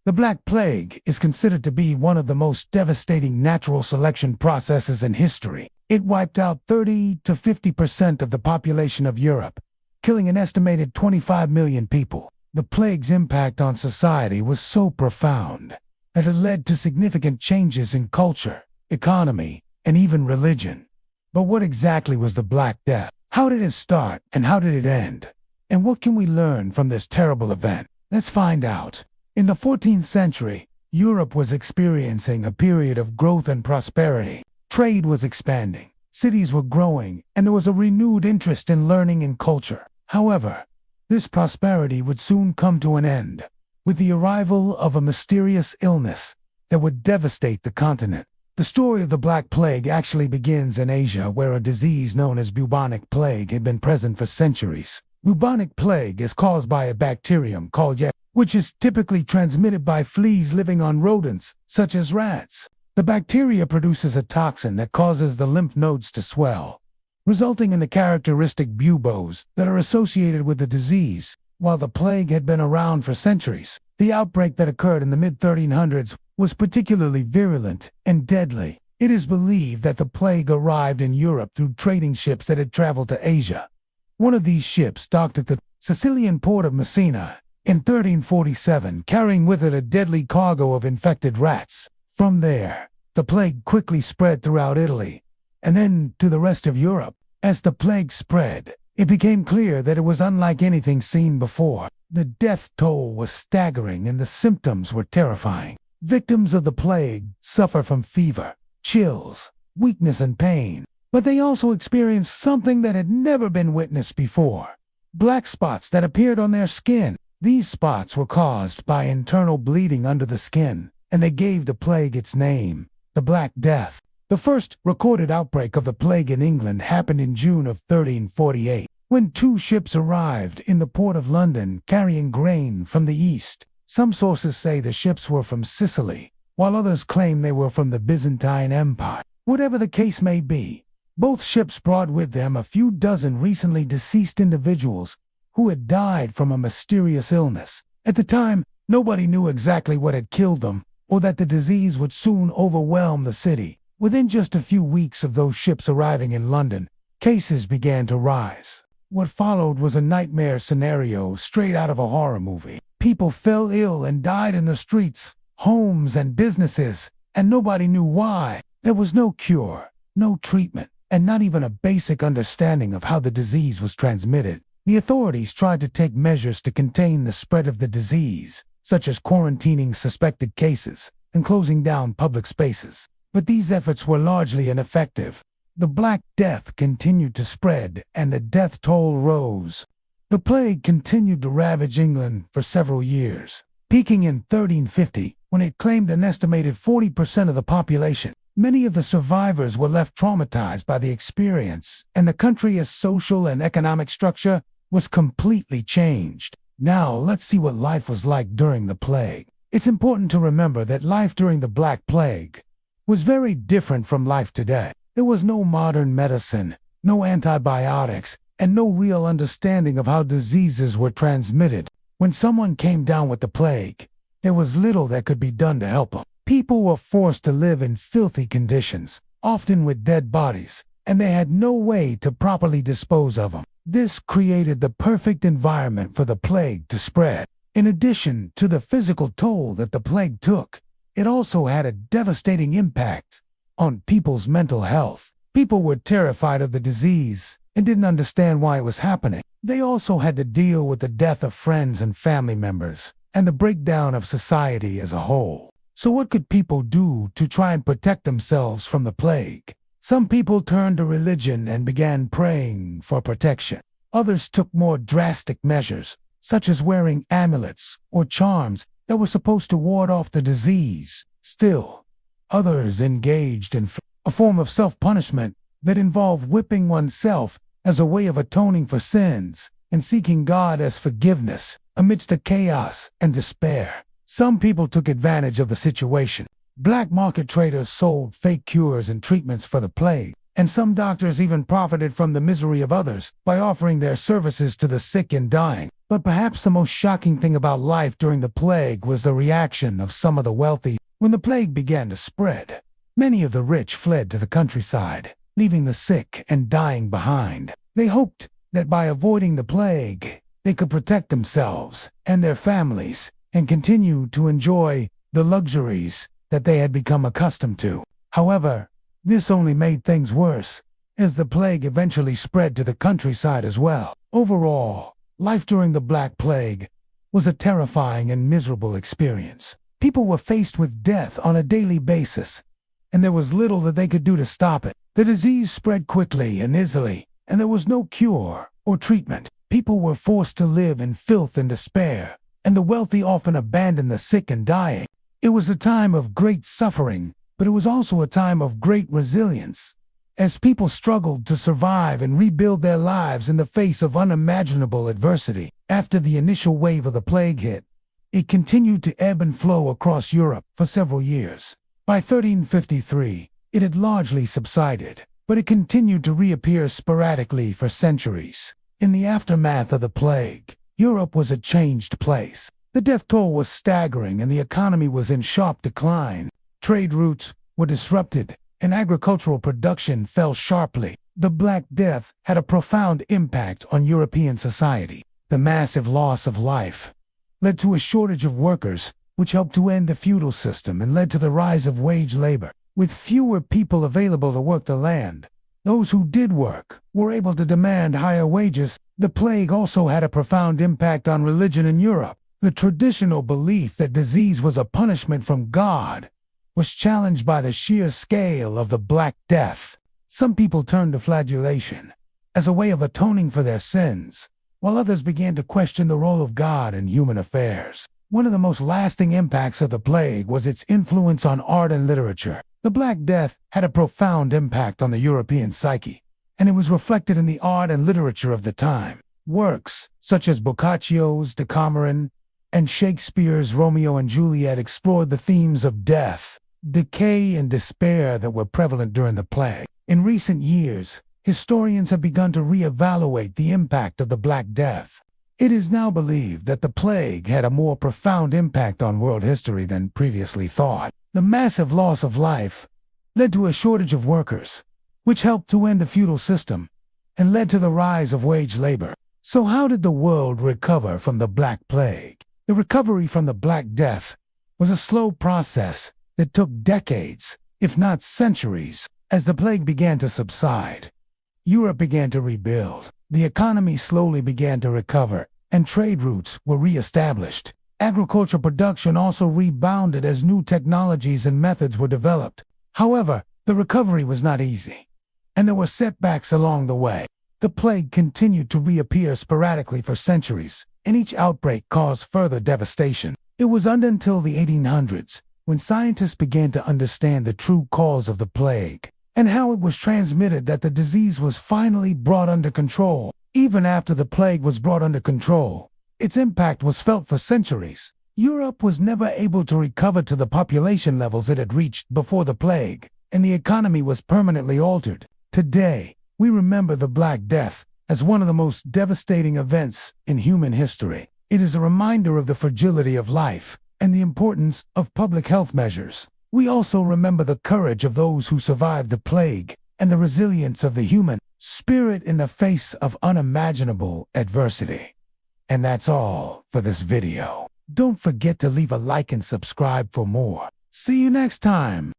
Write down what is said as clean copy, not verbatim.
The Black Plague is considered to be one of the most devastating natural selection processes in history. It wiped out 30 to 50% of the population of Europe, killing an estimated 25 million people. The plague's impact on society was so profound that it led to significant changes in culture, economy, and even religion. But what exactly was the Black Death? How did it start and how did it end? And what can we learn from this terrible event? Let's find out. In the 14th century, Europe was experiencing a period of growth and prosperity. Trade was expanding, cities were growing, and there was a renewed interest in learning and culture. However, this prosperity would soon come to an end, with the arrival of a mysterious illness that would devastate the continent. The story of the Black Plague actually begins in Asia, where a disease known as bubonic plague had been present for centuries. Bubonic plague is caused by a bacterium called Yep, which is typically transmitted by fleas living on rodents, such as rats. The bacteria produces a toxin that causes the lymph nodes to swell, resulting in the characteristic buboes that are associated with the disease. While the plague had been around for centuries, the outbreak that occurred in the mid-1300s was particularly virulent and deadly. It is believed that the plague arrived in Europe through trading ships that had traveled to Asia. One of these ships docked at the Sicilian port of Messina in 1347, carrying with it a deadly cargo of infected rats. From there, the plague quickly spread throughout Italy, and then to the rest of Europe. As the plague spread, it became clear that it was unlike anything seen before. The death toll was staggering and the symptoms were terrifying. Victims of the plague suffer from fever, chills, weakness, and pain, but they also experienced something that had never been witnessed before: black spots that appeared on their skin. These spots were caused by internal bleeding under the skin, and they gave the plague its name, the Black Death. The first recorded outbreak of the plague in England happened in June of 1348, when two ships arrived in the port of London carrying grain from the east. Some sources say the ships were from Sicily, while others claim they were from the Byzantine Empire. Whatever the case may be, both ships brought with them a few dozen recently deceased individuals who had died from a mysterious illness. At the time, nobody knew exactly what had killed them, or that the disease would soon overwhelm the city. Within just a few weeks of those ships arriving in London, cases began to rise. What followed was a nightmare scenario straight out of a horror movie. People fell ill and died in the streets, homes and businesses, and nobody knew why. There was no cure, no treatment, and not even a basic understanding of how the disease was transmitted. The authorities tried to take measures to contain the spread of the disease, such as quarantining suspected cases and closing down public spaces. But these efforts were largely ineffective. The Black Death continued to spread, and the death toll rose. The plague continued to ravage England for several years, peaking in 1350, when it claimed an estimated 40% of the population. Many of the survivors were left traumatized by the experience, and the country's social and economic structure was completely changed. Now, let's see what life was like during the plague. It's important to remember that life during the Black Plague was very different from life today. There was no modern medicine, no antibiotics, and no real understanding of how diseases were transmitted. When someone came down with the plague, there was little that could be done to help them. People were forced to live in filthy conditions, often with dead bodies, and they had no way to properly dispose of them. This created the perfect environment for the plague to spread. In addition to the physical toll that the plague took, it also had a devastating impact on people's mental health. People were terrified of the disease and didn't understand why it was happening. They also had to deal with the death of friends and family members and the breakdown of society as a whole. So what could people do to try and protect themselves from the plague? Some people turned to religion and began praying for protection. Others took more drastic measures, such as wearing amulets or charms that were supposed to ward off the disease. Still, others engaged in a form of self-punishment that involved whipping oneself as a way of atoning for sins and seeking God as forgiveness amidst the chaos and despair. Some people took advantage of the situation. Black market traders sold fake cures and treatments for the plague, and some doctors even profited from the misery of others by offering their services to the sick and dying. But perhaps the most shocking thing about life during the plague was the reaction of some of the wealthy. When the plague began to spread, many of the rich fled to the countryside, leaving the sick and dying behind. They hoped that by avoiding the plague, they could protect themselves and their families and continue to enjoy the luxuries that they had become accustomed to. However, this only made things worse, as the plague eventually spread to the countryside as well. Overall, life during the Black Plague was a terrifying and miserable experience. People were faced with death on a daily basis, and there was little that they could do to stop it. The disease spread quickly and easily, and there was no cure or treatment. People were forced to live in filth and despair, and the wealthy often abandoned the sick and dying. It was a time of great suffering, but it was also a time of great resilience, as people struggled to survive and rebuild their lives in the face of unimaginable adversity. After the initial wave of the plague hit, it continued to ebb and flow across Europe for several years. By 1353, it had largely subsided, but it continued to reappear sporadically for centuries. In the aftermath of the plague, Europe was a changed place. The death toll was staggering and the economy was in sharp decline. Trade routes were disrupted and agricultural production fell sharply. The Black Death had a profound impact on European society. The massive loss of life led to a shortage of workers, which helped to end the feudal system and led to the rise of wage labor. With fewer people available to work the land, those who did work were able to demand higher wages. The plague also had a profound impact on religion in Europe. The traditional belief that disease was a punishment from God was challenged by the sheer scale of the Black Death. Some people turned to flagellation as a way of atoning for their sins, while others began to question the role of God in human affairs. One of the most lasting impacts of the plague was its influence on art and literature. The Black Death had a profound impact on the European psyche, and it was reflected in the art and literature of the time. Works such as Boccaccio's Decameron and Shakespeare's Romeo and Juliet explored the themes of death, decay, and despair that were prevalent during the plague. In recent years, historians have begun to reevaluate the impact of the Black Death. It is now believed that the plague had a more profound impact on world history than previously thought. The massive loss of life led to a shortage of workers, which helped to end the feudal system and led to the rise of wage labor. So how did the world recover from the Black Plague? The recovery from the Black Death was a slow process that took decades, if not centuries. As the plague began to subside, Europe began to rebuild. The economy slowly began to recover, and trade routes were re-established. Agricultural production also rebounded as new technologies and methods were developed. However, the recovery was not easy, and there were setbacks along the way. The plague continued to reappear sporadically for centuries, and each outbreak caused further devastation. It was until the 1800s when scientists began to understand the true cause of the plague and how it was transmitted that the disease was finally brought under control. Even after the plague was brought under control, its impact was felt for centuries. Europe was never able to recover to the population levels it had reached before the plague, and the economy was permanently altered. Today, we remember the Black Death as one of the most devastating events in human history. It is a reminder of the fragility of life and the importance of public health measures. We also remember the courage of those who survived the plague and the resilience of the human spirit in the face of unimaginable adversity. And that's all for this video. Don't forget to leave a like and subscribe for more. See you next time.